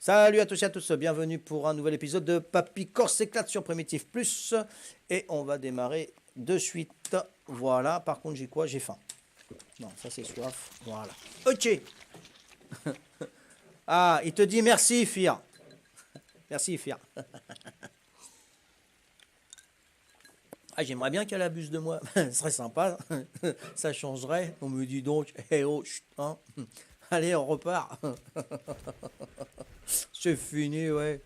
Salut à tous et à tous, bienvenue pour un nouvel épisode de Papy Corse s'éclate sur Primitif Plus. Et on va démarrer de suite. Voilà, par contre j'ai quoi? J'ai faim. Non, ça c'est soif. Voilà. Ok. Ah, il te dit merci, Fir. Merci, Fir. Ah, j'aimerais bien qu'elle abuse de moi. Ce serait sympa. Ça changerait. On me dit donc, eh oh, chut, hein. Allez, on repart. C'est fini, ouais.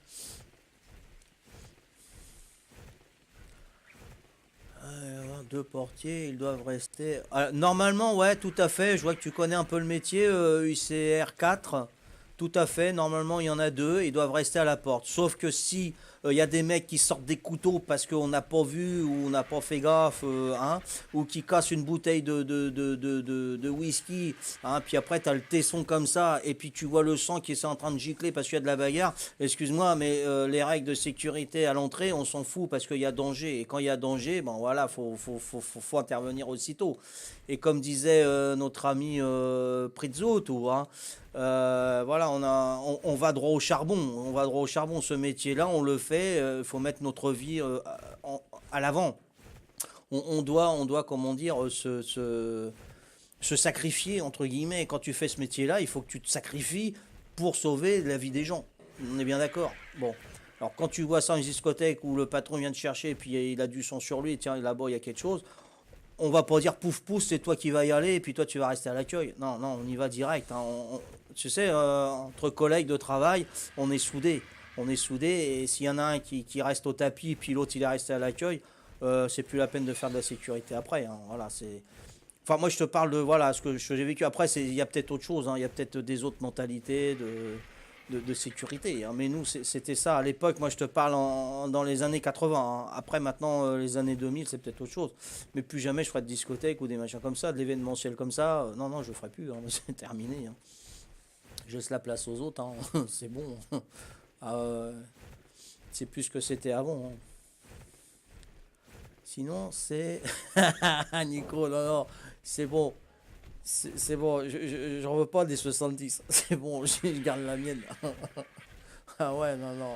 Deux portiers, ils doivent rester. Normalement, ouais, tout à fait. Je vois que tu connais un peu le métier, UCR 4. Tout à fait. Normalement, il y en a deux. Ils doivent rester à la porte. Sauf que si il y a des mecs qui sortent des couteaux parce qu'on n'a pas vu ou on n'a pas fait gaffe, hein, ou qui cassent une bouteille de whisky, hein, puis après, tu as le tesson comme ça, et puis tu vois le sang qui est en train de gicler parce qu'il y a de la bagarre. Excuse-moi, mais les règles de sécurité à l'entrée, on s'en fout parce qu'il y a danger. Et quand il y a danger, ben voilà, faut intervenir aussitôt. Et comme disait notre ami Prizzo, tout, hein, voilà, on va droit au charbon. On va droit au charbon. Ce métier-là, on le fait. Il faut mettre notre vie à l'avant. On doit, comment dire, se sacrifier, entre guillemets. Quand tu fais ce métier-là, il faut que tu te sacrifies pour sauver la vie des gens. On est bien d'accord. Bon. Alors, quand tu vois ça dans une discothèque où le patron vient te chercher et puis il a du sang sur lui, tiens, là-bas, il y a quelque chose, on va pas dire pouf pouf, c'est toi qui vas y aller et puis toi tu vas rester à l'accueil. Non, non, on y va direct, hein. Tu sais, entre collègues de travail, on est soudés. On est soudés et s'il y en a un qui reste au tapis puis l'autre il est resté à l'accueil, c'est plus la peine de faire de la sécurité après, hein. Voilà, c'est. Enfin, moi je te parle de voilà ce que j'ai vécu. Après, il y a peut-être autre chose, hein. Il y a peut-être des autres mentalités de sécurité, hein. Mais nous, c'était ça à l'époque. Moi, je te parle dans les années 80, hein. Après, maintenant, les années 2000, c'est peut-être autre chose. Mais plus jamais je ferai de discothèque ou des machins comme ça, de l'événementiel comme ça. Non, non, je ne ferai plus, hein. C'est terminé, hein. Je laisse la place aux autres, hein. C'est bon. Ah, c'est plus ce que c'était avant, hein. Sinon, c'est. Nico, non, non, c'est bon. C'est bon, j'en veux pas des 70. C'est bon, je garde la mienne. Ah ouais, non, non.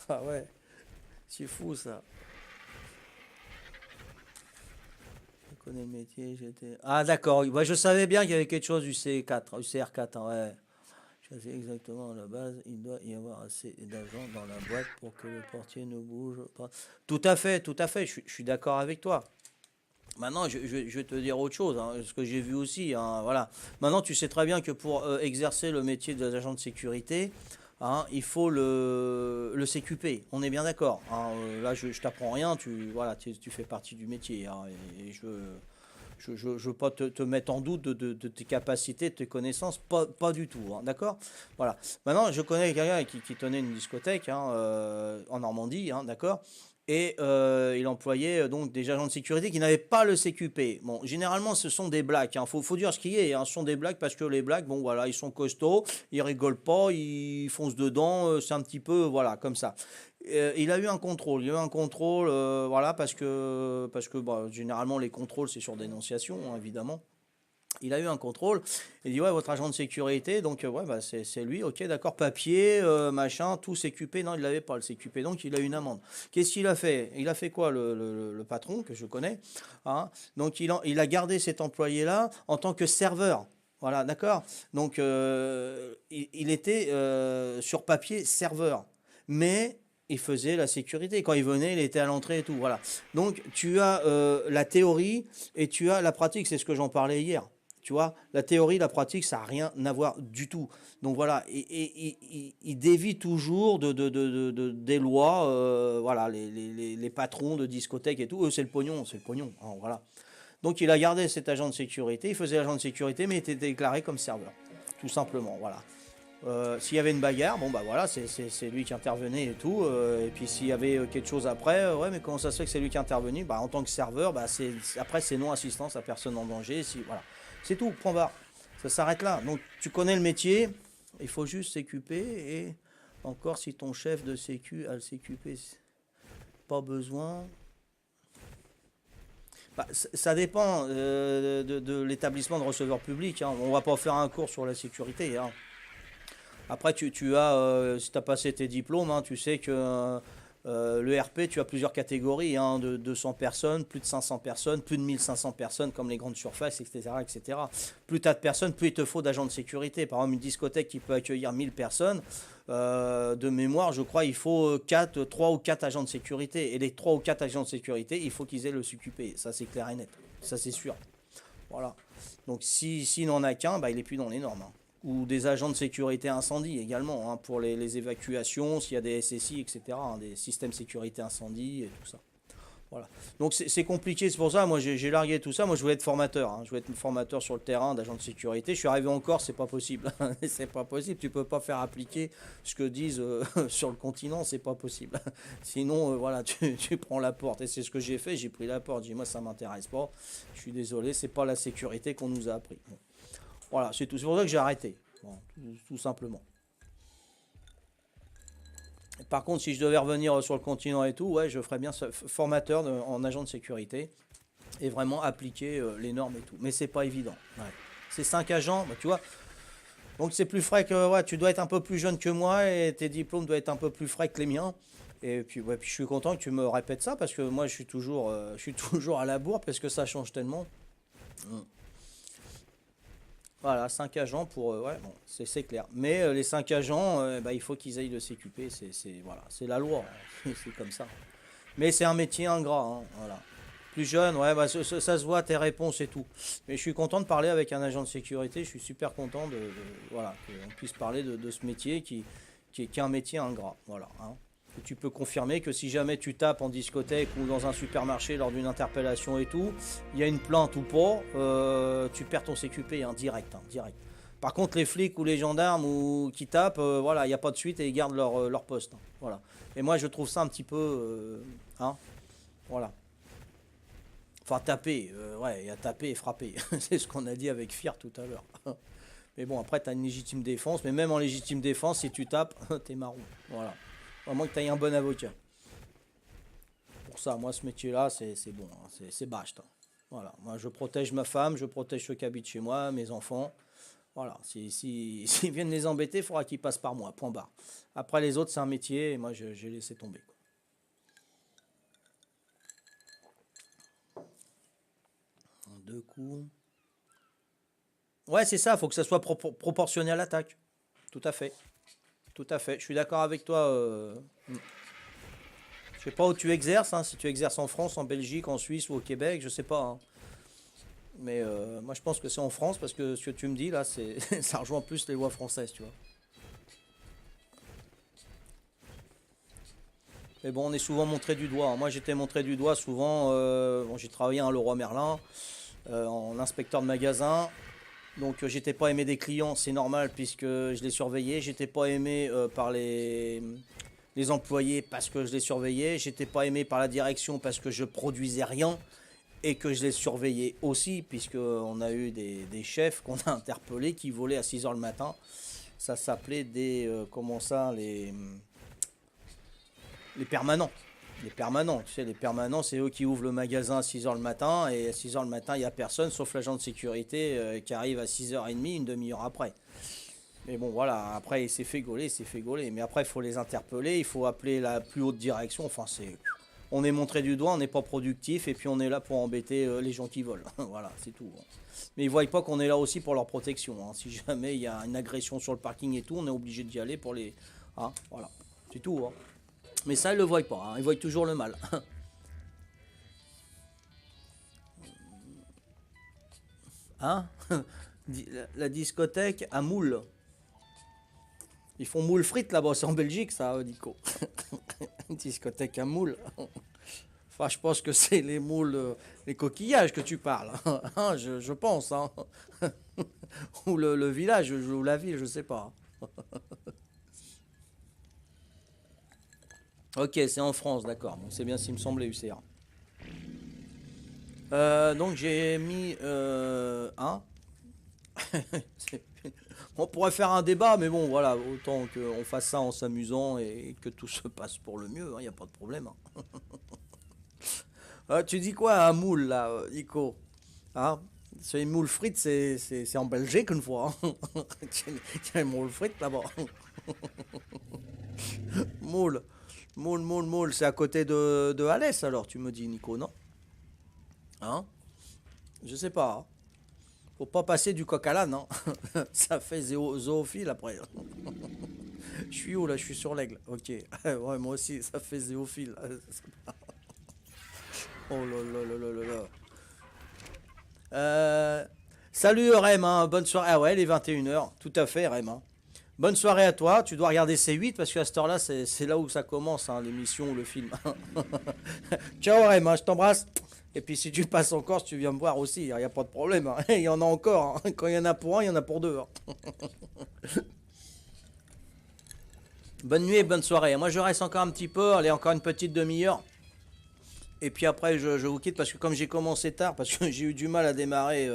Ah ouais, c'est fou ça. Je connais le métier, j'étais. Ah d'accord, ouais, je savais bien qu'il y avait quelque chose du C4, du CR4, hein, ouais. Je sais exactement à la base, il doit y avoir assez d'argent dans la boîte pour que le portier ne bouge pas. Tout à fait, je suis d'accord avec toi. Maintenant, je vais te dire autre chose, hein, ce que j'ai vu aussi, hein, voilà. Maintenant, tu sais très bien que pour exercer le métier d'agent de sécurité, hein, il faut le CQP. On est bien d'accord, hein. Là, je t'apprends rien, voilà, tu fais partie du métier, hein, et je veux pas te mettre en doute de tes capacités, de tes connaissances, pas du tout, hein, d'accord? Voilà. Maintenant, je connais quelqu'un qui tenait une discothèque, hein, en Normandie, hein, d'accord? Et il employait donc des agents de sécurité qui n'avaient pas le CQP. Bon, généralement, ce sont des blacks, hein. Faut dire ce qui est, hein. Ce sont des blacks parce que les blacks, bon, voilà, ils sont costauds, ils rigolent pas, ils foncent dedans, c'est un petit peu, voilà, comme ça. Il a eu un contrôle. Il y a eu un contrôle, voilà, parce que bah, généralement, les contrôles, c'est sur dénonciation, hein, évidemment. Il a eu un contrôle. Il dit, ouais, votre agent de sécurité, donc, ouais, bah, c'est lui, ok, d'accord, papier, machin, tout CQP. Non, il l'avait pas, le CQP, donc il a eu une amende. Qu'est-ce qu'il a fait? Il a fait quoi, le patron, que je connais, hein. Donc, il a gardé cet employé-là en tant que serveur. Voilà, d'accord. Donc, il était sur papier serveur. Mais il faisait la sécurité. Quand il venait, il était à l'entrée et tout. Voilà. Donc, tu as la théorie et tu as la pratique. C'est ce que j'en parlais hier. Tu vois, la théorie, la pratique, ça n'a rien à voir du tout. Donc voilà, il dévie toujours des lois, voilà, les patrons de discothèques et tout, eux, c'est le pognon, hein, voilà. Donc il a gardé cet agent de sécurité, il faisait agent de sécurité, mais il était déclaré comme serveur, tout simplement, voilà. S'il y avait une bagarre, bon bah voilà, c'est lui qui intervenait et tout. Et puis s'il y avait quelque chose après, ouais, mais comment ça se fait que c'est lui qui est intervenu? Bah en tant que serveur, bah après c'est non assistance à personne en danger. Si voilà, c'est tout. Point barre. Ça s'arrête là. Donc tu connais le métier, il faut juste s'occuper et encore si ton chef de sécu a le CQP, pas besoin. Bah, ça dépend de l'établissement de receveur public, hein. On va pas faire un cours sur la sécurité, hein. Après, tu as, si tu as passé tes diplômes, hein, tu sais que le RP, tu as plusieurs catégories, hein, de 200 personnes, plus de 500 personnes, plus de 1500 personnes, comme les grandes surfaces, etc., etc. Plus tu as de personnes, plus il te faut d'agents de sécurité. Par exemple, une discothèque qui peut accueillir 1000 personnes, de mémoire, je crois, il faut 3 ou 4 agents de sécurité. Et les 3 ou 4 agents de sécurité, il faut qu'ils aient le CQP. Ça, c'est clair et net. Ça, c'est sûr. Voilà. Donc, s'il n'en a qu'un, bah, il n'est plus dans les normes, hein. Ou des agents de sécurité incendie également, hein, pour les évacuations, s'il y a des SSI, etc., hein, des systèmes sécurité incendie et tout ça. Voilà. Donc c'est compliqué, c'est pour ça, moi j'ai largué tout ça, moi je voulais être formateur, hein. Je voulais être formateur sur le terrain d'agent de sécurité, je suis arrivé en Corse, c'est pas possible, c'est pas possible, tu peux pas faire appliquer ce que disent sur le continent, c'est pas possible. Sinon, voilà, tu prends la porte, et c'est ce que j'ai fait, j'ai pris la porte, j'ai dit moi ça m'intéresse pas, je suis désolé, c'est pas la sécurité qu'on nous a appris. Bon. Voilà, c'est tout, c'est pour ça que j'ai arrêté, bon, tout simplement. Par contre, si je devais revenir sur le continent et tout, ouais, je ferais bien formateur en agent de sécurité et vraiment appliquer les normes et tout. Mais c'est pas évident. Ouais. C'est 5 agents, bah, tu vois. Donc c'est plus frais que, ouais, tu dois être un peu plus jeune que moi et tes diplômes doivent être un peu plus frais que les miens. Et puis, ouais, puis je suis content que tu me répètes ça parce que moi je suis toujours à la bourre parce que ça change tellement. Mm. Voilà, 5 agents pour. Ouais, bon, c'est clair. Mais les 5 agents, bah, il faut qu'ils aillent le CQP. Voilà, c'est la loi, hein. C'est comme ça. Mais c'est un métier ingrat, hein, voilà. Plus jeune, ouais, bah, ça se voit, tes réponses et tout. Mais je suis content de parler avec un agent de sécurité. Je suis super content voilà, qu'on puisse parler de ce métier qui est un métier ingrat. Voilà, hein. Et tu peux confirmer que si jamais tu tapes en discothèque ou dans un supermarché lors d'une interpellation et tout, il y a une plainte ou pas, tu perds ton CQP, hein, direct, hein, direct. Par contre, les flics ou les gendarmes ou qui tapent, voilà, il n'y a pas de suite et ils gardent leur poste, hein, voilà. Et moi, je trouve ça un petit peu, hein, voilà. Enfin, taper, ouais, il y a taper et frapper. C'est ce qu'on a dit avec Fier tout à l'heure. Mais bon, après, tu as une légitime défense. Mais même en légitime défense, si tu tapes, t'es marron. Voilà. À moins que tu aies un bon avocat. Pour ça, moi, ce métier-là, c'est bon, hein. C'est bâche, hein. Voilà. Moi, je protège ma femme, je protège ceux qui habitent chez moi, mes enfants. Voilà. S'ils viennent les embêter, il faudra qu'ils passent par moi. Point barre. Après, les autres, c'est un métier. Et moi, j'ai laissé tomber, quoi. Deux coups. Ouais, c'est ça. Il faut que ça soit proportionné à l'attaque. Tout à fait. Tout à fait. Je suis d'accord avec toi. Je sais pas où tu exerces, hein, si tu exerces en France, en Belgique, en Suisse ou au Québec, je sais pas, hein. Mais moi je pense que c'est en France parce que ce que tu me dis là, ça rejoint plus les lois françaises, tu vois. Mais bon, on est souvent montré du doigt, hein. Moi j'étais montré du doigt souvent. Bon, j'ai travaillé à Leroy Merlin en inspecteur de magasin. Donc j'étais pas aimé des clients, c'est normal puisque je les surveillais. J'étais pas aimé par les employés parce que je les surveillais. J'étais pas aimé par la direction parce que je produisais rien et que je les surveillais aussi, puisqu'on a eu des chefs qu'on a interpellés qui volaient à 6 heures le matin. Ça s'appelait comment ça, les permanents. Les permanents, tu sais, les permanents, c'est eux qui ouvrent le magasin à 6 heures le matin, et à 6 heures le matin, il n'y a personne, sauf l'agent de sécurité qui arrive à 6h30, une demi-heure après. Mais bon, voilà, après, il s'est fait gauler, il s'est fait gauler. Mais après, il faut les interpeller, il faut appeler la plus haute direction. Enfin, on est montré du doigt, on n'est pas productif, et puis on est là pour embêter les gens qui volent. Voilà, c'est tout, hein. Mais ils ne voient pas qu'on est là aussi pour leur protection, hein. Si jamais il y a une agression sur le parking et tout, on est obligé d'y aller pour les. Hein, voilà, c'est tout, hein. Mais ça, ils ne le voient pas, hein. Ils voient toujours le mal. Hein. La discothèque à Moule. Ils font moule frites là-bas, c'est en Belgique ça, Nico. Discothèque à moule. Enfin, je pense que c'est les moules, les coquillages que tu parles, hein, je pense, hein. Ou le village, ou la ville, je sais pas. Ok, c'est en France, d'accord. Donc c'est bien s'il me semblait, UCR. Donc j'ai mis un. On pourrait faire un débat, mais bon, voilà, autant qu'on fasse ça en s'amusant et que tout se passe pour le mieux, il n'y a pas de problème, hein. Tu dis quoi à un moule, là, Nico? Hein? C'est les moules frites, c'est en Belgique une fois. Hein. Il y a les moules frites là-bas. Moule. Moule. C'est à côté de Alès alors, tu me dis, Nico, non? Hein? Je sais pas. Hein. Faut pas passer du coq à l'âne, non? Ça fait zoophile après. Je suis où là? Je suis sur l'aigle. Ok. Ouais, moi aussi, ça fait zoophile. Oh là là là là là là. Salut Rem, hein, bonne soirée. Ah ouais, il est 21h, tout à fait Rem. Hein. Bonne soirée à toi, tu dois regarder C8 parce qu'à cette heure-là, c'est là où ça commence, hein, l'émission ou le film. Ciao Rem, hein, je t'embrasse. Et puis si tu passes encore, si tu viens me voir aussi, il n'y a pas de problème. Hein. Il y en a encore. Hein. Quand il y en a pour un, il y en a pour deux. Hein. Bonne nuit et bonne soirée. Moi je reste encore un petit peu, allez encore une petite demi-heure. Et puis après je vous quitte parce que comme j'ai commencé tard, parce que j'ai eu du mal à démarrer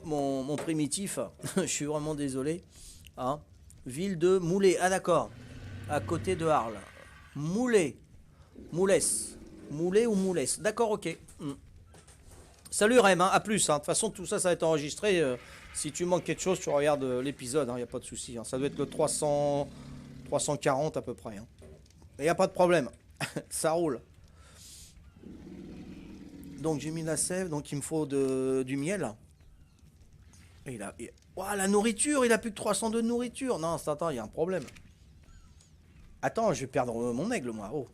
mon primitif, je suis vraiment désolé. Hein. Ville de Moulay, ah d'accord, à côté de Arles. Moulay, Moulès, Moulay ou Moulès, d'accord, ok. Salut Rem, hein, à plus, hein. De toute façon tout ça ça va être enregistré. Si tu manques quelque chose, tu regardes l'épisode, il n'y a pas de souci. Hein. Ça doit être le 340 à peu près. Il hein. n'y a pas de problème, ça roule. Donc j'ai mis la sève, donc il me faut du miel. Et ouah, la nourriture, il a plus que 302 de nourriture. Non, attends, il y a un problème. Attends, je vais perdre mon aigle, moi. Oh.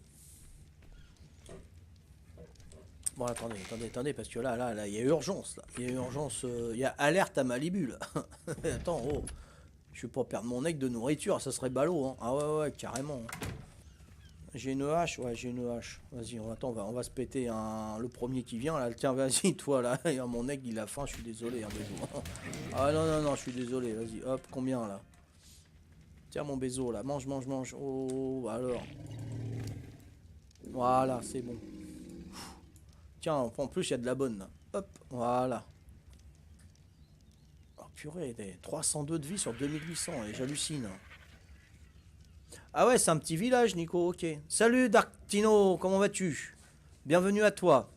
Bon, attendez, parce que là, il y a urgence. Là. Il y a urgence, il y a alerte à Malibu, là. Attends, oh. Je vais pas perdre mon aigle de nourriture, ça serait ballot. Hein. Ah ouais, carrément. J'ai une hache, ouais, j'ai une hache. Vas-y, attends, on va se péter le premier qui vient, là. Tiens, vas-y, toi, là. Mon aigle, il a faim, je suis désolé, hein, bézo. Ah non, je suis désolé, vas-y, hop, combien, là? Tiens, mon bézo, là, mange. Oh, alors. Voilà, c'est bon. Tiens, en plus, il y a de la bonne, là. Hop, voilà. Oh, purée, 302 de vie sur 2800, et j'hallucine. Ah ouais, c'est un petit village, Nico, ok. Salut, Darktino, comment vas-tu? Bienvenue à toi.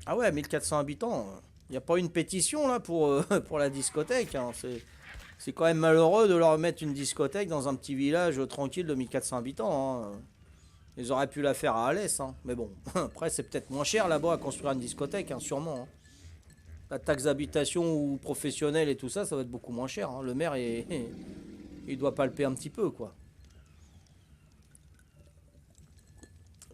Ah ouais, 1400 habitants. Il n'y a pas une pétition, là, pour la discothèque. Hein. C'est quand même malheureux de leur mettre une discothèque dans un petit village tranquille de 1400 habitants. Hein. Ils auraient pu la faire à Alès. Hein. Mais bon, après, c'est peut-être moins cher là-bas à construire une discothèque, hein, sûrement. Hein. La taxe d'habitation ou professionnelle et tout ça, ça va être beaucoup moins cher. Hein. Le maire, il doit palper un petit peu, quoi.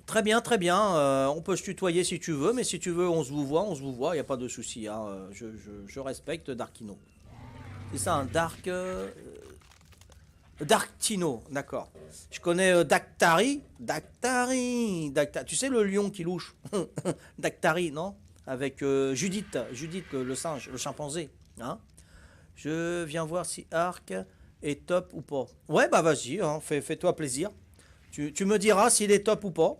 Très bien, très bien. On peut se tutoyer si tu veux, mais si tu veux, on se vous voit, il n'y a pas de souci. Hein. Je respecte Darkino. C'est ça, un Darktino, d'accord. Je connais Dactari. Tu sais le lion qui louche. Dactari, non? Avec Judith, le singe, le chimpanzé. Hein. Je viens voir si Arc est top ou pas. Ouais, bah vas-y, hein, fais-toi plaisir. Tu me diras s'il est top ou pas.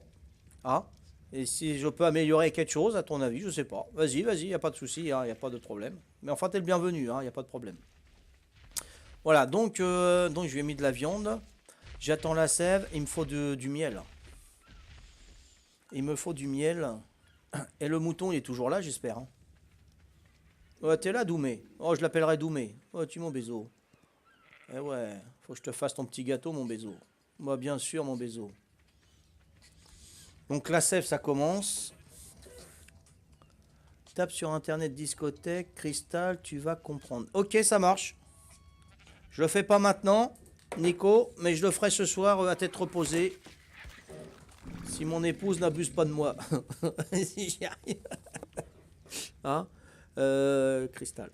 Hein. Et si je peux améliorer quelque chose, à ton avis, je sais pas. Vas-y, il n'y a pas de souci, il n'y a pas de problème. Mais enfin, t'es le bienvenu, il n'y a pas de problème. Voilà, donc je lui ai mis de la viande. J'attends la sève. Il me faut du miel. Il me faut du miel. Et le mouton, il est toujours là, j'espère. Hein. Ouais, t'es là, Doumé. Oh, je l'appellerai Doumé. Oh, tu mon bézo. Eh ouais, faut que je te fasse ton petit gâteau, mon bézo. Moi, bien sûr, mon bézo. Donc la sève, ça commence. Tape sur internet discothèque, cristal, tu vas comprendre. Ok, ça marche. Je le fais pas maintenant, Nico, mais je le ferai ce soir à tête reposée. Si mon épouse n'abuse pas de moi. Si j'y arrive. Hein cristal.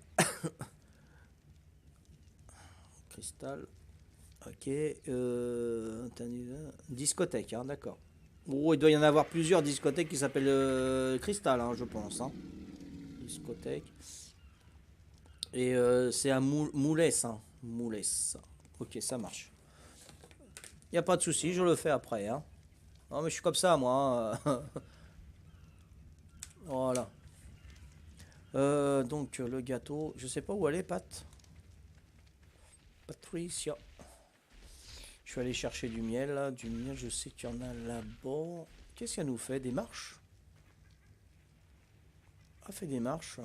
Cristal. Ok. Discothèque, hein, d'accord. Oh, il doit y en avoir plusieurs discothèques qui s'appellent Cristal, hein, je pense. Hein. Discothèque. Et c'est à Moulès. Hein. Moulès. Ok, ça marche. Il n'y a pas de souci, je le fais après. Hein. Non, mais je suis comme ça, moi. Hein. Voilà. Donc, le gâteau. Je sais pas où elle est, Pat. Patricia. Je vais aller chercher du miel. Là. Du miel, je sais qu'il y en a là-bas. Qu'est-ce qu'elle nous fait? Des marches? pas fait des marches.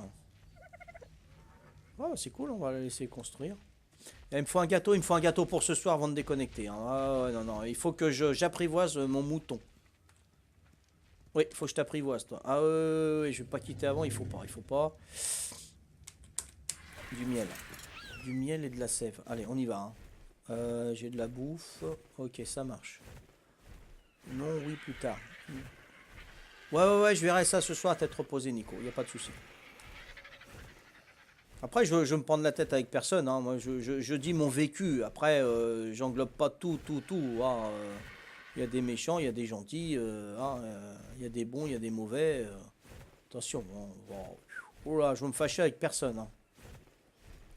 Oh, c'est cool, on va la laisser construire. Et il me faut un gâteau pour ce soir avant de déconnecter. Hein. Ah, ouais, non, non, il faut que j'apprivoise mon mouton. Oui, il faut que je t'apprivoise, toi. Ah, je vais pas quitter avant, il faut pas. Du miel. Du miel et de la sève. Allez, on y va. Hein. J'ai de la bouffe. Ok, ça marche. Non, oui, plus tard. Ouais, je verrai ça ce soir à tête reposée, Nico. Il n'y a pas de souci. Après, je me prends de la tête avec personne. Hein. Moi, je dis mon vécu. Après, j'englobe pas tout. Hein. Il y a des méchants, il y a des gentils. Hein. Il y a des bons, il y a des mauvais. Attention. Hein. Oh là, je vais me fâcher avec personne. Hein.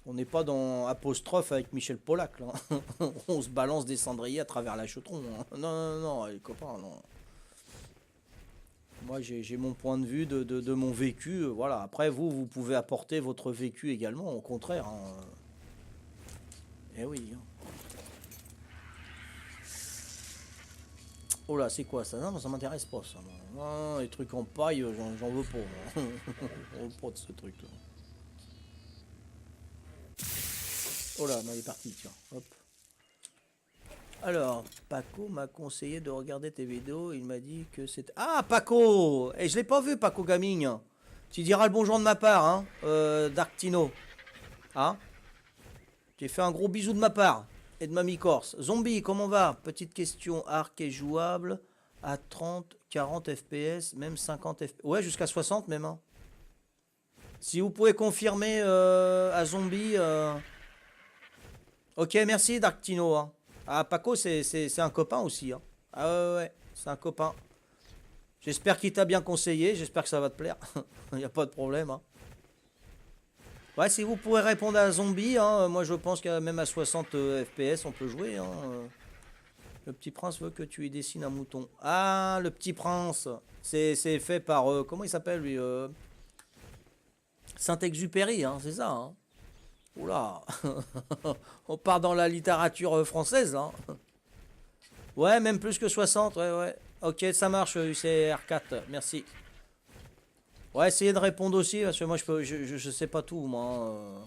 On n'est pas dans apostrophe avec Michel Polac. Là. On se balance des cendriers à travers la chaudron. Hein. Non, les copains, non. Moi, j'ai mon point de vue de mon vécu. Voilà. Après, vous pouvez apporter votre vécu également, au contraire. Hein. Eh oui. Hein. Oh là, c'est quoi ça? Non, ça m'intéresse pas, ça. Non, les trucs en paille, j'en veux pas. J'en veux pas de ce truc-là. Oh là, il est parti, tiens. Hop. Alors, Paco m'a conseillé de regarder tes vidéos. Il m'a dit que c'était... Ah, Paco! Et je l'ai pas vu, Paco Gaming. Tu diras le bonjour de ma part, hein, Dark Tino. Hein? J'ai fait un gros bisou de ma part. Et de Mamie Corse. Zombie, comment va? Petite question. Arc est jouable à 30, 40 FPS, même 50 FPS. Ouais, jusqu'à 60 même. Hein. Si vous pouvez confirmer à Zombie... Ok, merci Dark Tino. Hein. Ah, Paco, c'est un copain aussi. Hein. Ah ouais, c'est un copain. J'espère qu'il t'a bien conseillé. J'espère que ça va te plaire. Il n'y a pas de problème. Hein. Ouais, si vous pouvez répondre à Zombie, hein, moi je pense que même à 60 FPS, on peut jouer. Hein. Le petit prince veut que tu lui dessines un mouton. Ah, le petit prince. C'est fait par... comment il s'appelle lui Saint-Exupéry, hein, c'est ça. Hein. Oula. On part dans la littérature française. Hein. Ouais, même plus que 60. Ouais. Ok, ça marche, UCR4. Merci. Ouais, essayez de répondre aussi, parce que moi, je sais pas tout, moi. Hein.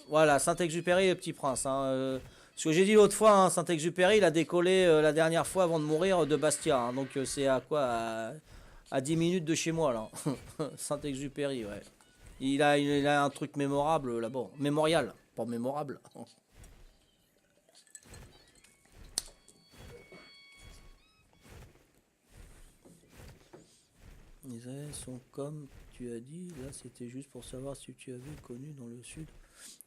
Voilà, Saint-Exupéry, le petit prince. Hein. Ce que j'ai dit l'autre fois, hein, Saint-Exupéry, il a décollé la dernière fois avant de mourir de Bastia. Hein. Donc, c'est à quoi à 10 minutes de chez moi, là. Saint-Exupéry, ouais. Il a un truc mémorable là-bas. Mémorial, pas mémorable. Les ailes sont comme tu as dit. Là, c'était juste pour savoir si tu avais connu dans le sud.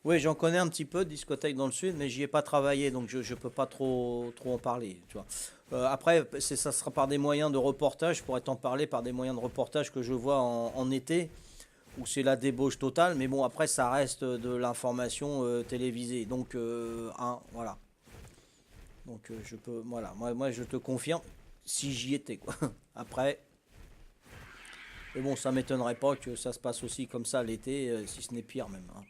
Oui, j'en connais un petit peu de discothèques dans le sud, mais j'y ai pas travaillé, donc je peux pas trop en parler. Tu vois. Après, ça sera par des moyens de reportage. Je pourrais t'en parler par des moyens de reportage que je vois en été, où c'est la débauche totale. Mais bon, après, ça reste de l'information télévisée. Donc, voilà. Donc, je peux, voilà. Moi, je te confirme, si j'y étais, quoi. Après. Mais bon, ça m'étonnerait pas que ça se passe aussi comme ça l'été, si ce n'est pire même. Hein.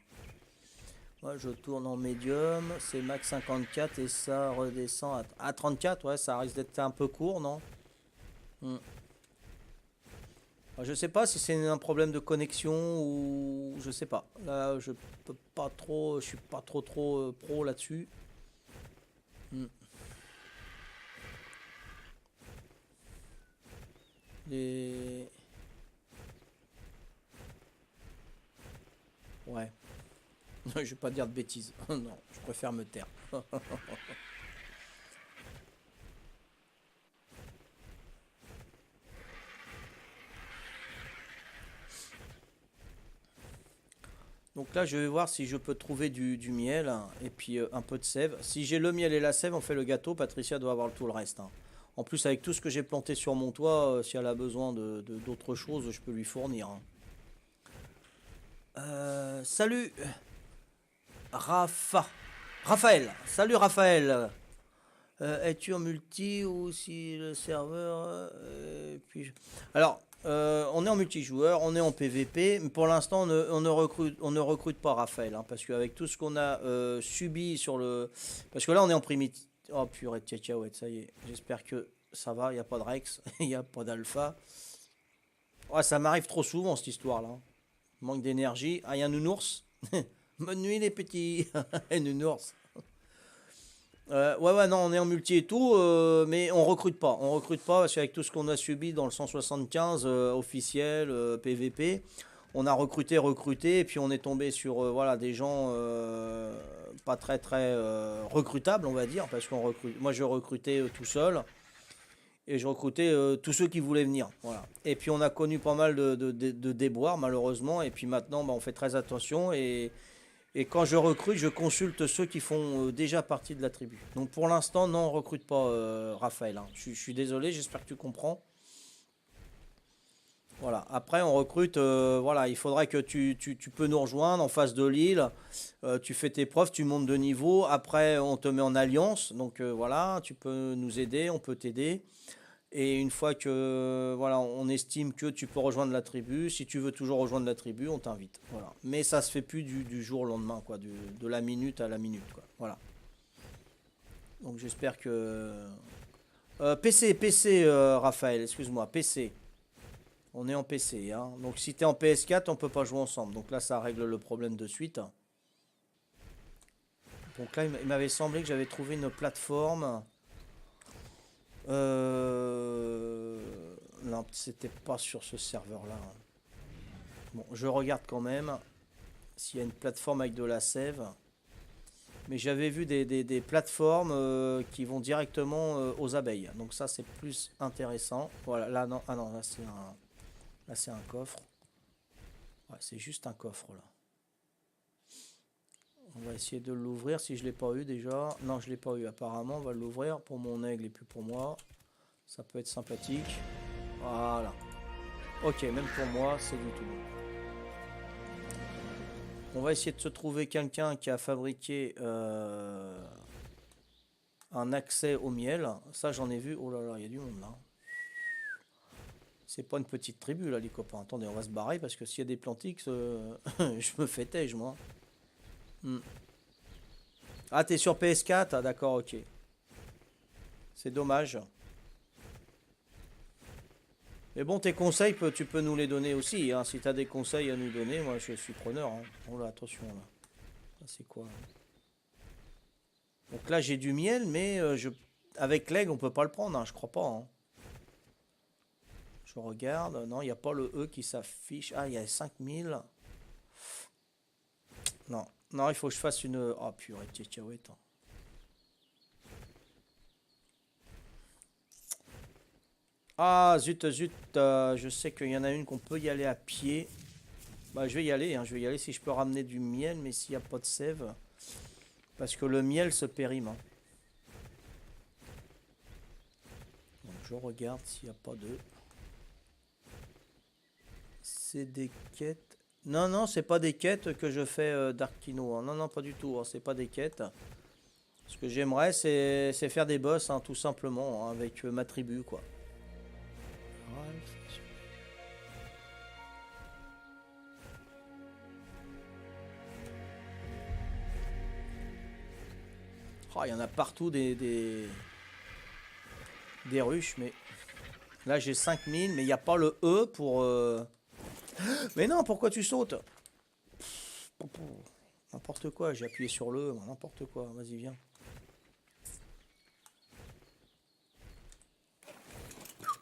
Moi, je tourne en médium, c'est max 54 et ça redescend à 34. Ouais, ça risque d'être un peu court, non? Je sais pas si c'est un problème de connexion ou je sais pas. Là, je peux pas trop, je suis pas trop pro là-dessus. Hmm. Les... Ouais. Je vais pas dire de bêtises. Non, je préfère me taire. Donc là, je vais voir si je peux trouver du miel hein, et puis un peu de sève. Si j'ai le miel et la sève, on fait le gâteau. Patricia doit avoir tout le reste. Hein. En plus, avec tout ce que j'ai planté sur mon toit, si elle a besoin d'autres choses, je peux lui fournir. Hein. Salut Raphaël. Salut Raphaël. Es-tu en multi ou si le serveur Alors, on est en multijoueur, on est en PVP, mais pour l'instant, on ne recrute pas Raphaël, hein, parce qu'avec tout ce qu'on a subi sur le... Parce que là, on est en primitif. Oh purée de cacahuète, ça y est. J'espère que ça va, il n'y a pas de Rex, il n'y a pas d'Alpha. Ouais, ça m'arrive trop souvent cette histoire-là. Manque d'énergie. Ah, il y a un nounours. Bonne nuit les petits. Un nounours. Ouais, ouais, non, on est en multi et tout, mais on recrute pas. On recrute pas parce qu'avec tout ce qu'on a subi dans le 175 officiel, PVP, on a recruté, et puis on est tombé sur voilà, des gens pas très très recrutables, on va dire, parce qu'on recrute. Moi, je recrutais tout seul et je recrutais tous ceux qui voulaient venir. Voilà. Et puis on a connu pas mal de déboires, malheureusement, et puis maintenant, bah, on fait très attention et quand je recrute, je consulte ceux qui font déjà partie de la tribu. Donc pour l'instant, non, on recrute pas Raphaël, hein. Je suis désolé, j'espère que tu comprends. Voilà. Après, on recrute. Voilà, il faudrait que tu peux nous rejoindre en face de l'île. Tu fais tes preuves, tu montes de niveau. Après, on te met en alliance. Donc voilà, tu peux nous aider, on peut t'aider. Et une fois que voilà, on estime que tu peux rejoindre la tribu, si tu veux toujours rejoindre la tribu, on t'invite. Voilà. Mais ça se fait plus du jour au lendemain, quoi, de la minute à la minute, quoi. Voilà. Donc j'espère que PC, Raphaël, excuse-moi, PC. On est en PC, hein. Donc si t'es en PS4, on peut pas jouer ensemble. Donc là, ça règle le problème de suite. Donc là, il m'avait semblé que j'avais trouvé une plateforme. Euh... Non, c'était pas sur ce serveur-là. Bon, je regarde quand même s'il y a une plateforme avec de la sève. Mais j'avais vu des plateformes qui vont directement aux abeilles. Donc ça, c'est plus intéressant. Voilà, là, non, ah non, là, c'est un coffre. Ouais, c'est juste un coffre, là. On va essayer de l'ouvrir si je l'ai pas eu déjà. Non, je l'ai pas eu apparemment. On va l'ouvrir pour mon aigle et puis pour moi. Ça peut être sympathique. Voilà. Ok, même pour moi, c'est du tout bon. On va essayer de se trouver quelqu'un qui a fabriqué un accès au miel. Ça, j'en ai vu. Oh là là, il y a du monde là. C'est pas une petite tribu là, les copains. Attendez, on va se barrer parce que s'il y a des plantix, je me fais têche, moi. Hmm. Ah, t'es sur PS4? Ah, d'accord, ok. C'est dommage. Mais bon, tes conseils, tu peux nous les donner aussi, hein. Si t'as des conseils à nous donner, moi je suis preneur, hein. Oh là, attention là. Ça, c'est quoi là? Donc là, j'ai du miel, mais avec l'aigle, on peut pas le prendre, hein, je crois pas, hein. Je regarde. Non, il n'y a pas le E qui s'affiche. Ah, il y a 5000. Non, non, il faut que je fasse une. Oh purée de cacahuète, hein. Ah, zut, zut. Je sais qu'il y en a une qu'on peut y aller à pied. Bah, je vais y aller, hein, je vais y aller si je peux ramener du miel, mais s'il n'y a pas de sève. Parce que le miel se périme, hein. Donc je regarde s'il n'y a pas de. C'est des quêtes. Non, non, c'est pas des quêtes que je fais Darkino, hein. Non, non, pas du tout, hein. C'est pas des quêtes. Ce que j'aimerais, c'est faire des boss, hein, tout simplement, hein, avec ma tribu, quoi. Oh, il y en a partout des ruches, mais là j'ai 5000, mais il n'y a pas le E pour. Mais non, pourquoi tu sautes? N'importe quoi, j'ai appuyé sur le E, n'importe quoi, vas-y, viens.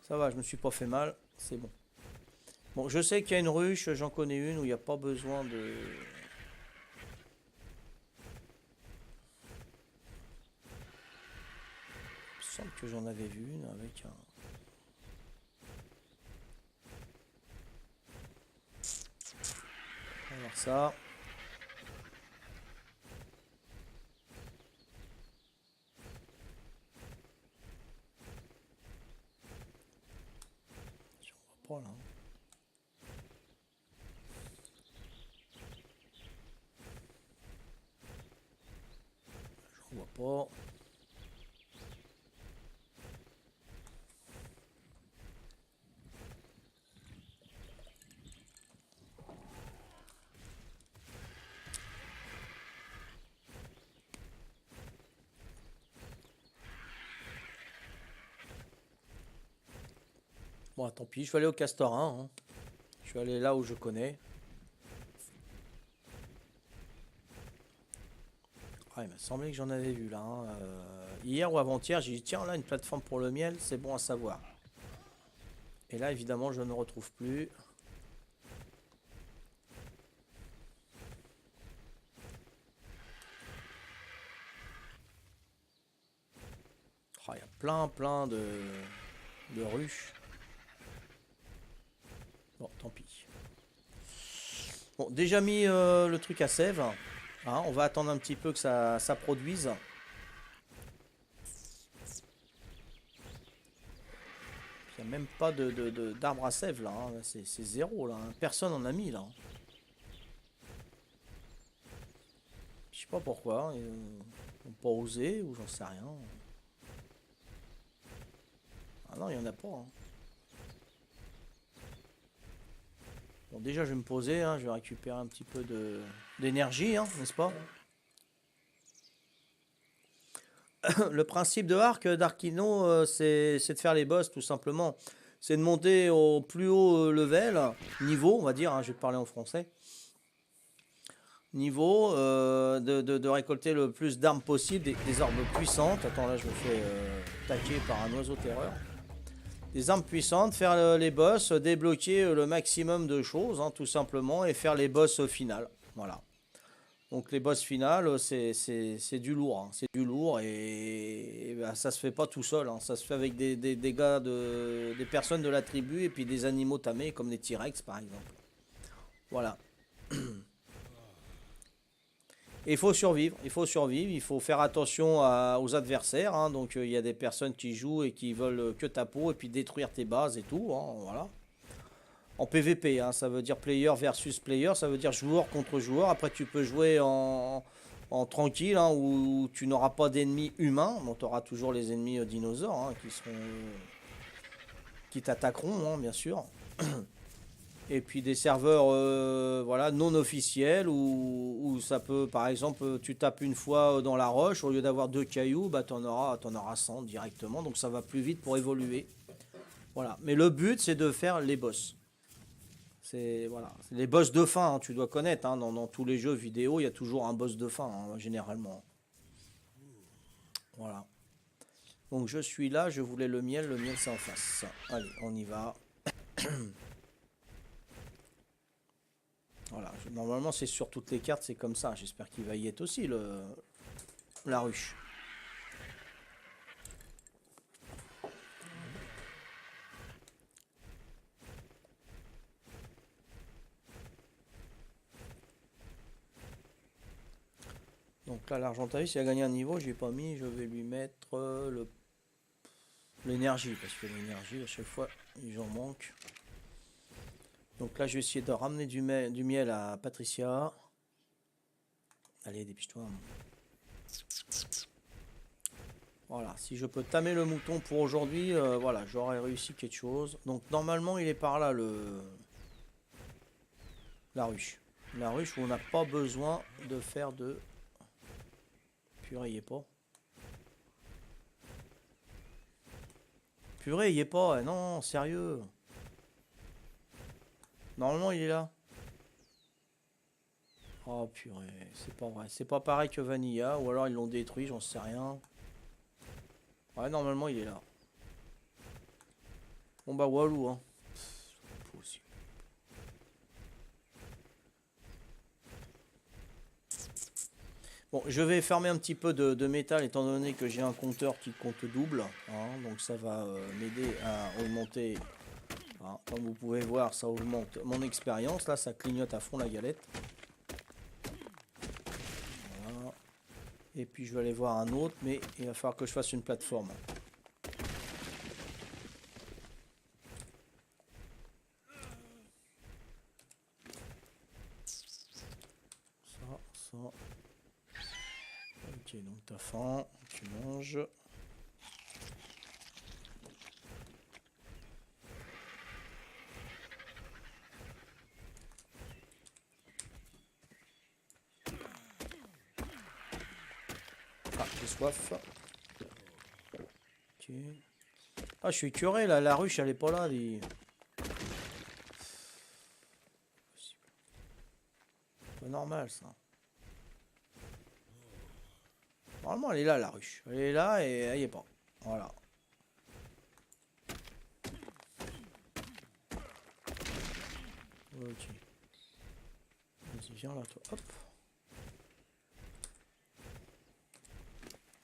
Ça va, je me suis pas fait mal, c'est bon. Bon, je sais qu'il y a une ruche, j'en connais une où il n'y a pas besoin de. Il me semble que j'en avais vu une avec un. On va voir ça. Je vois pas là. Je vois pas. Bon, tant pis, je vais aller au Castorin, hein. vais aller là où je connais. Ah, il m'a semblé que j'en avais vu là. Hein. Hier ou avant-hier, j'ai dit tiens là une plateforme pour le miel, c'est bon à savoir. Et là évidemment je ne retrouve plus. Oh, il y a plein de ruches. Bon, tant pis. Bon, déjà mis le truc à sève. Hein, on va attendre un petit peu que ça produise. Il n'y a même pas d'arbre à sève là. Hein. C'est zéro là. Hein. Personne en a mis là. Je sais pas pourquoi. Ils n'ont pas osé ou j'en sais rien. Ah non, il n'y en a pas. Hein. Bon, déjà, je vais me poser. Hein, je vais récupérer un petit peu d'énergie, hein, n'est-ce pas? Le principe de Arc, d'Arkino, c'est de faire les boss, tout simplement. C'est de monter au plus haut level, niveau, on va dire. Hein, je vais te parler en français. Niveau, de récolter le plus d'armes possible, des armes puissantes. Attends, là, je me fais taquer par un oiseau terreur. Des armes puissantes, faire les boss, débloquer le maximum de choses, hein, tout simplement, et faire les boss final. Voilà. Donc les boss finales, c'est du lourd. Hein. C'est du lourd et bah, ça se fait pas tout seul. Hein. Ça se fait avec des gars, des personnes de la tribu et puis des animaux tamés comme des T-Rex par exemple. Voilà. Et il faut survivre, il faut faire attention aux adversaires. Hein. Donc il y a des personnes qui jouent et qui veulent que ta peau et puis détruire tes bases et tout. Hein. Voilà. En PVP, hein, ça veut dire player versus player, ça veut dire joueur contre joueur. Après tu peux jouer en tranquille, hein, où tu n'auras pas d'ennemis humains. Bon, tu auras toujours les ennemis dinosaures hein, qui t'attaqueront, hein, bien sûr. Et puis des serveurs voilà, non officiels où ça peut, par exemple, tu tapes une fois dans la roche, au lieu d'avoir 2 cailloux, bah, t'en auras 100 directement, donc ça va plus vite pour évoluer. Voilà. Mais le but, c'est de faire les boss. C'est voilà. Les boss de fin, hein, tu dois connaître. Hein, dans tous les jeux vidéo, il y a toujours un boss de fin, hein, généralement. Voilà. Donc je suis là, je voulais le miel c'est en face. Allez, on y va. Voilà, normalement c'est sur toutes les cartes, c'est comme ça. J'espère qu'il va y être aussi la ruche. Donc là, l'Argentavis, il a gagné un niveau, j'ai pas mis, je vais lui mettre l'énergie, parce que l'énergie, à chaque fois, j'en manque. Donc là, je vais essayer de ramener du miel à Patricia. Allez, dépêche-toi. Voilà, si je peux tamer le mouton pour aujourd'hui, voilà, j'aurais réussi quelque chose. Donc normalement, il est par là, la ruche. La ruche où on n'a pas besoin de faire de... Purée, il est pas. Purée, il est pas. Non, sérieux. Normalement, il est là. Oh purée, c'est pas vrai. C'est pas pareil que Vanilla, ou alors ils l'ont détruit, j'en sais rien. Ouais, normalement, il est là. Bon bah, Walou, hein. Bon, je vais fermer un petit peu de métal étant donné que j'ai un compteur qui compte double. Hein, donc ça va m'aider à augmenter. Hein, comme vous pouvez voir, ça augmente mon expérience. Là, ça clignote à fond la galette. Voilà. Et puis je vais aller voir un autre, mais il va falloir que je fasse une plateforme. Ça. Ok, donc t'as faim, tu manges. Ah, j'ai soif. Ok. Ah, je suis curé là, la ruche elle est pas là. pas normal ça. Normalement elle est là la ruche. Elle est là et elle y est pas. Voilà. Ok. Vas-y, viens là toi. Hop.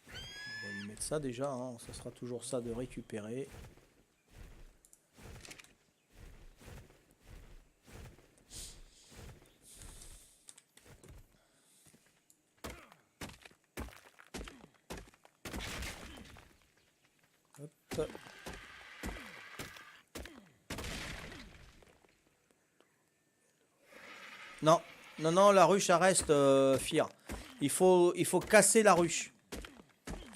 On va lui mettre ça déjà, hein. Ça sera toujours ça de récupérer. Hop. Non, non, non, la ruche, ça reste Fir. Il faut casser la ruche.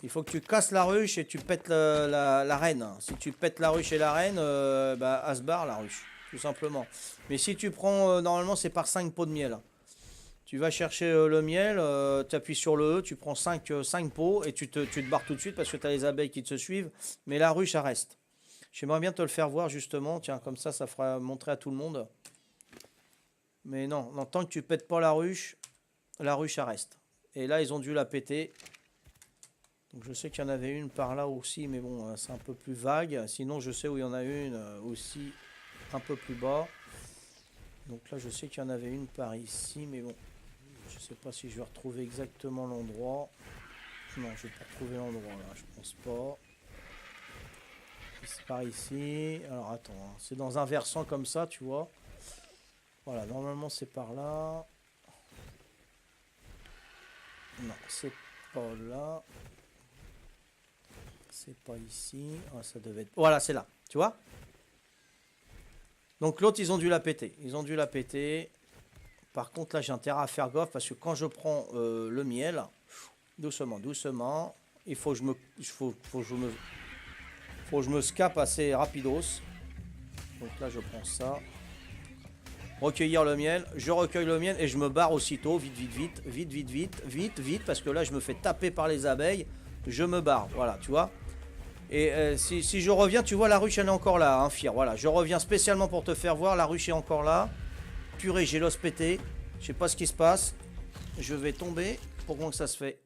Il faut que tu casses la ruche et tu pètes la reine. Si tu pètes la ruche et la reine, bah, à se barre la ruche, tout simplement. Mais si tu prends, normalement, c'est par 5 pots de miel. Tu vas chercher le miel, tu appuies sur le E, tu prends 5 pots et tu te barres tout de suite parce que tu as les abeilles qui te suivent. Mais la ruche, ça reste. J'aimerais bien te le faire voir justement. Tiens, comme ça fera montrer à tout le monde. Mais non, non, tant que tu pètes pas la ruche, ça reste. Et là, ils ont dû la péter. Donc je sais qu'il y en avait une par là aussi, mais bon, c'est un peu plus vague. Sinon, je sais où il y en a une aussi un peu plus bas. Donc là, je sais qu'il y en avait une par ici, mais bon, je sais pas si je vais retrouver exactement l'endroit. Non, je vais pas retrouver l'endroit là, je pense pas. C'est par ici. Alors attends, hein. C'est dans un versant comme ça, tu vois. Voilà, normalement c'est par là. Non, c'est pas là. C'est pas ici. Ah, ça devait être... Voilà, c'est là. Tu vois? Donc l'autre, ils ont dû la péter. Ils ont dû la péter. Par contre, là, j'ai intérêt à faire gaffe parce que quand je prends le miel, doucement, doucement, il faut que je me... faut que je me scape assez rapidos. Donc là, je prends ça. Recueillir le miel. Je recueille le miel et je me barre aussitôt. Vite, vite, vite. Vite, vite, vite. Vite, vite. Parce que là, je me fais taper par les abeilles. Je me barre. Voilà, tu vois. Et si je reviens, tu vois, la ruche, elle est encore là, hein, Fir. Voilà, je reviens spécialement pour te faire voir. La ruche est encore là. Purée, j'ai l'os pété. Je sais pas ce qui se passe. Je vais tomber. Pourquoi que ça se fait?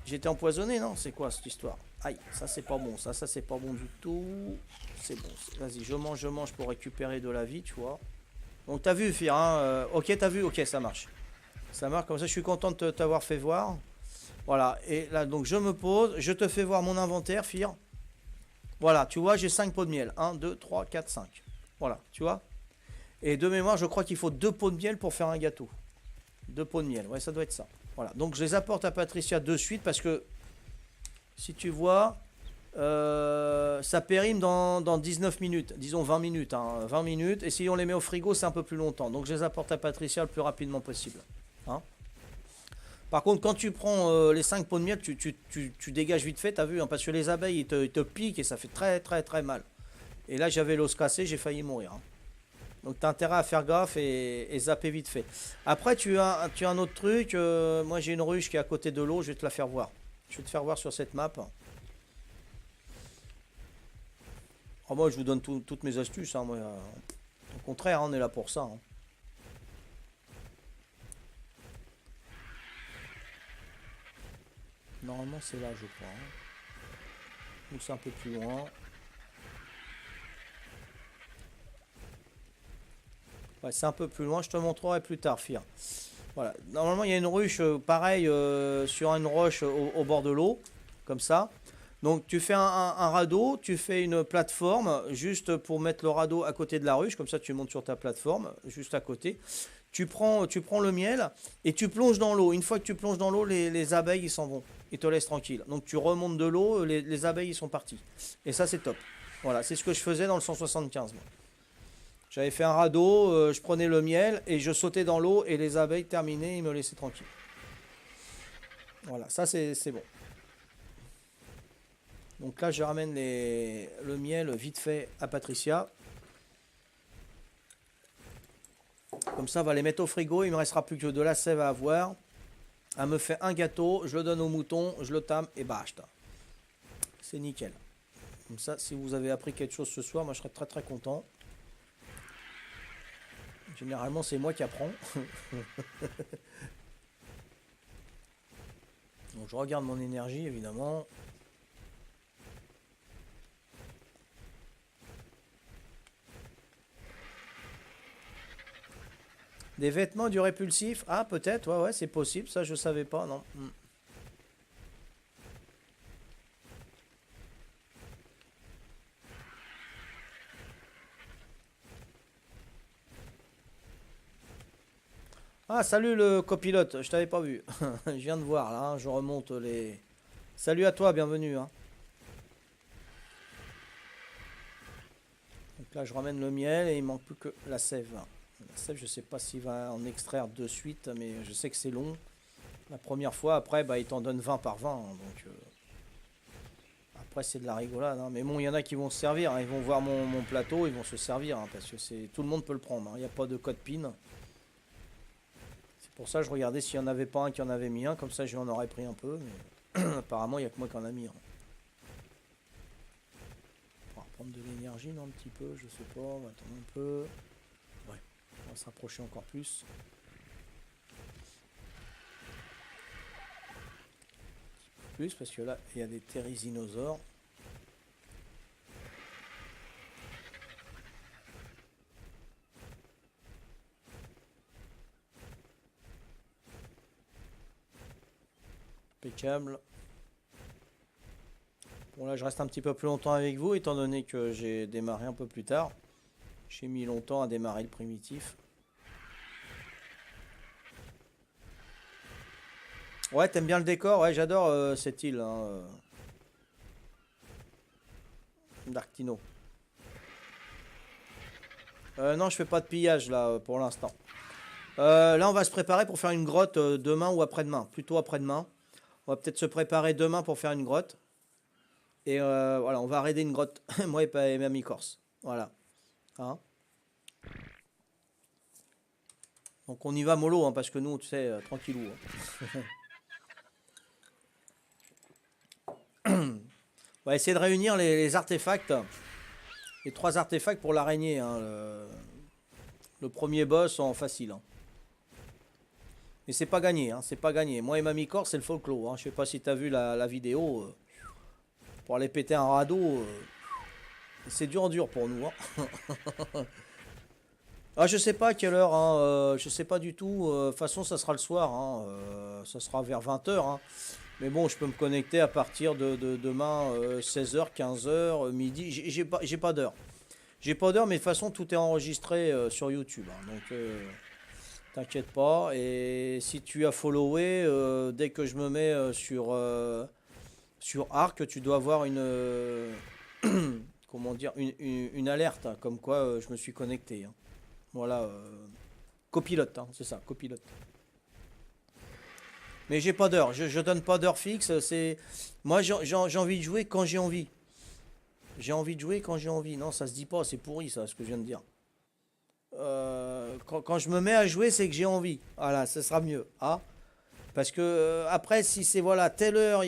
J'étais empoisonné, non? C'est quoi cette histoire? Aïe, ça c'est pas bon. Ça c'est pas bon du tout. C'est bon. Vas-y, je mange pour récupérer de la vie, tu vois. Donc t'as vu, Fir, hein, ok, t'as vu? Ok, ça marche. Ça marche, comme ça je suis content de t'avoir fait voir. Voilà, et là donc je me pose, je te fais voir mon inventaire, Fir. Voilà, tu vois, j'ai 5 pots de miel. 1, 2, 3, 4, 5. Voilà, tu vois. Et de mémoire, je crois qu'il faut 2 pots de miel pour faire un gâteau. 2 pots de miel, ouais, ça doit être ça. Voilà, donc je les apporte à Patricia de suite parce que, si tu vois, ça périme dans 19 minutes, disons 20 minutes. Hein, 20 minutes, et si on les met au frigo, c'est un peu plus longtemps. Donc je les apporte à Patricia le plus rapidement possible. Hein. Par contre, quand tu prends les 5 pots de miel, tu dégages vite fait, t'as vu, hein, parce que les abeilles, ils te piquent et ça fait très très très mal. Et là, j'avais l'os cassé, j'ai failli mourir. Hein. Donc, tu as intérêt à faire gaffe et zapper vite fait. Après, tu as un autre truc. Moi, j'ai une ruche qui est à côté de l'eau, je vais te la faire voir. Je vais te faire voir sur cette map. Oh, moi, je vous donne toutes mes astuces. Hein, moi, au contraire, hein, on est là pour ça. Hein. Normalement, c'est là, je crois. Hein. Ou c'est un peu plus loin. Ouais, c'est un peu plus loin. Je te montrerai plus tard, Fir. Voilà. Normalement, il y a une ruche, pareil, sur une roche au bord de l'eau. Comme ça. Donc, tu fais un radeau. Tu fais une plateforme juste pour mettre le radeau à côté de la ruche. Comme ça, tu montes sur ta plateforme, juste à côté. Tu prends le miel et tu plonges dans l'eau. Une fois que tu plonges dans l'eau, les abeilles, ils s'en vont. Ils te laissent tranquille. Donc, tu remontes de l'eau, les abeilles, ils sont partis. Et ça, c'est top. Voilà, c'est ce que je faisais dans le 175. Moi. J'avais fait un radeau, je prenais le miel et je sautais dans l'eau et les abeilles terminaient, ils me laissaient tranquille. Voilà, ça c'est bon. Donc là, je ramène le miel vite fait à Patricia. Comme ça, on va les mettre au frigo. Il me restera plus que de la sève à avoir. Elle me fait un gâteau, je le donne au mouton, je le tame et basta. C'est nickel. Comme ça, si vous avez appris quelque chose ce soir, moi je serais très très content. Généralement, c'est moi qui apprends. Donc, je regarde mon énergie, évidemment. Des vêtements du répulsif? Ah, peut-être, ouais, ouais, c'est possible. Ça, je savais pas, non. Ah, salut le copilote, je t'avais pas vu. Je viens de voir, là, hein, je remonte les... Salut à toi, bienvenue, hein. Donc là, je ramène le miel et il manque plus que la sève. La sève, je sais pas s'il va en extraire de suite, mais je sais que c'est long. La première fois, après, bah, il t'en donne 20 par 20, hein, donc... Après, c'est de la rigolade, hein. Mais bon, il y en a qui vont se servir, hein. Ils vont voir mon plateau, ils vont se servir, hein, parce que c'est tout le monde peut le prendre, hein. Il n'y a pas de code PIN. C'est pour ça que je regardais s'il n'y en avait pas un qui en avait mis un, comme ça j'en aurais pris un peu, mais apparemment il n'y a que moi qui en a mis un. On va prendre de l'énergie, non, un petit peu, je sais pas, on va attendre un peu. Ouais, on va se rapprocher encore plus. Plus, parce que là, il y a des thérésinosaures. Impeccable. Bon là je reste un petit peu plus longtemps avec vous étant donné que j'ai démarré un peu plus tard. J'ai mis longtemps à démarrer le primitif. Ouais, t'aimes bien le décor? Ouais, j'adore cette île, hein, d'Arctino. Non, je fais pas de pillage là pour l'instant. Là on va se préparer pour faire une grotte demain ou après-demain. Plutôt après-demain. On va peut-être se préparer demain pour faire une grotte. Et voilà, on va arrêter une grotte. Moi et Mamie Corse. Voilà. Hein. Donc on y va mollo, hein, parce que nous, tu sais, tranquillou, hein. On va essayer de réunir les artefacts. Les 3 artefacts pour l'araignée, hein, le premier boss en facile, hein. Mais c'est pas gagné, hein, c'est pas gagné. Moi et Mamie Corse, c'est le folklore, hein. Je sais pas si t'as vu la vidéo. Pour aller péter un radeau, c'est dur pour nous, hein. Ah, je sais pas à quelle heure, hein, je sais pas du tout. De toute façon, ça sera le soir, hein, ça sera vers 20 h, hein. Mais bon, je peux me connecter à partir de demain 16 h, 15 h, midi. J'ai pas d'heure. J'ai pas d'heure, mais de toute façon, tout est enregistré sur YouTube, hein, donc t'inquiète pas. Et si tu as followé, dès que je me mets sur Arc, tu dois avoir une, comment dire, une alerte, hein, comme quoi je me suis connecté, hein. Voilà, copilote, hein, c'est ça, copilote. Mais j'ai pas d'heure, je donne pas d'heure fixe. C'est moi j'ai envie de jouer quand j'ai envie. J'ai envie de jouer quand j'ai envie. Non, ça se dit pas, c'est pourri ça, ce que je viens de dire. Quand je me mets à jouer, c'est que j'ai envie. Voilà, ça sera mieux. Ah, parce que après, si c'est voilà, telle heure,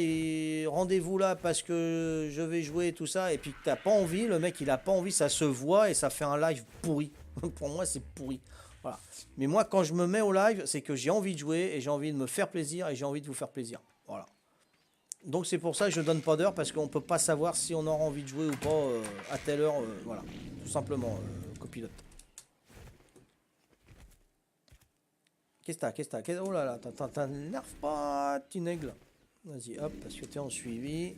rendez-vous là parce que je vais jouer tout ça, et puis que t'as pas envie, le mec il a pas envie, ça se voit et ça fait un live pourri. Pour moi, c'est pourri. Voilà. Mais moi, quand je me mets au live, c'est que j'ai envie de jouer et j'ai envie de me faire plaisir et j'ai envie de vous faire plaisir. Voilà. Donc c'est pour ça que je donne pas d'heure parce qu'on peut pas savoir si on aura envie de jouer ou pas à telle heure. Voilà. Tout simplement, copilote. Oh là là, t'énerve pas, petit aigle. Vas-y, hop, parce que t'es en suivi.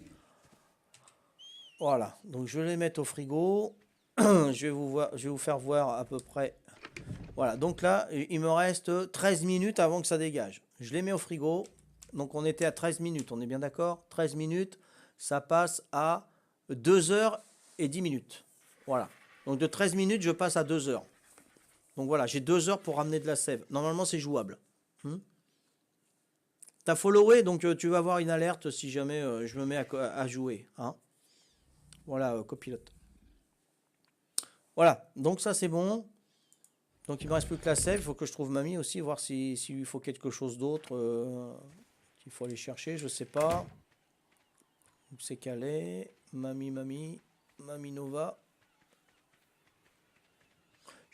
Voilà, donc je vais les mettre au frigo. Je vais vous faire voir à peu près. Voilà, donc là, il me reste 13 minutes avant que ça dégage. Je les mets au frigo. Donc on était à 13 minutes, on est bien d'accord? 13 minutes, ça passe à 2 heures et 10 minutes. Voilà. Donc de 13 minutes, je passe à 2 heures. Donc voilà, j'ai 2 heures pour ramener de la sève. Normalement, c'est jouable. T'as followé, donc tu vas avoir une alerte si jamais je me mets à jouer, hein. Voilà, copilote. Voilà, donc ça c'est bon. Donc il me reste plus que la sève. Il faut que je trouve mamie aussi, voir s'il lui faut quelque chose d'autre qu'il faut aller chercher, je sais pas. Où c'est qu'elle est? Mamie Nova.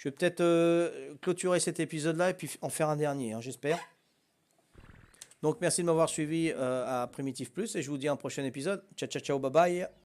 Je vais peut-être clôturer cet épisode-là et puis en faire un dernier, hein, j'espère. Donc merci de m'avoir suivi à Primitive Plus et je vous dis à un prochain épisode. Ciao, ciao, ciao, bye bye.